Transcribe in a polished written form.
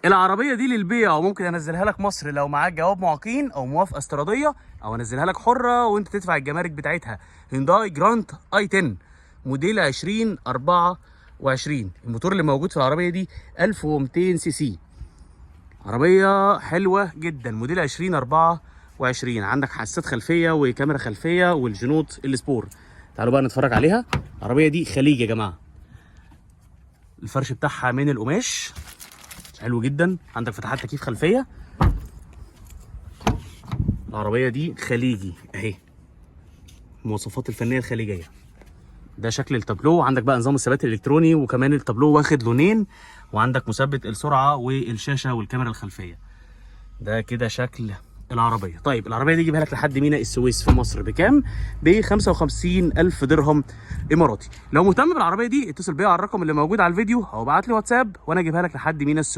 العربيه دي للبيع وممكن انزلها لك مصر لو معاك جواب معاقين او موافقه استيراديه، او انزلها لك حره وانت تدفع الجمارك بتاعتها. هيونداي جرانت اي 10 موديل 2024. الموتور اللي موجود في العربيه دي 1200 سي سي. عربيه حلوه جدا، موديل 2024. عندك حساسات خلفيه وكاميرا خلفيه والجنوط السبور. تعالوا بقى نتفرج عليها. العربيه دي خليج يا جماعه. الفرش بتاعها من القماش حلو جدا. عندك فتحات تكييف خلفيه. العربيه دي خليجي اهي، المواصفات الفنيه الخليجيه. ده شكل التابلو. عندك بقى نظام الثبات الالكتروني، وكمان التابلو واخد لونين، وعندك مثبت السرعه والشاشه والكاميرا الخلفيه. ده كده شكل العربيه. طيب العربيه دي جيبها لك لحد ميناء السويس في مصر بكام؟ ب 55,000 درهم اماراتي. لو مهتم بالعربيه دي اتصل بيا على الرقم اللي موجود على الفيديو او ابعت لي واتساب وانا اجيبها لك لحد ميناء السويس.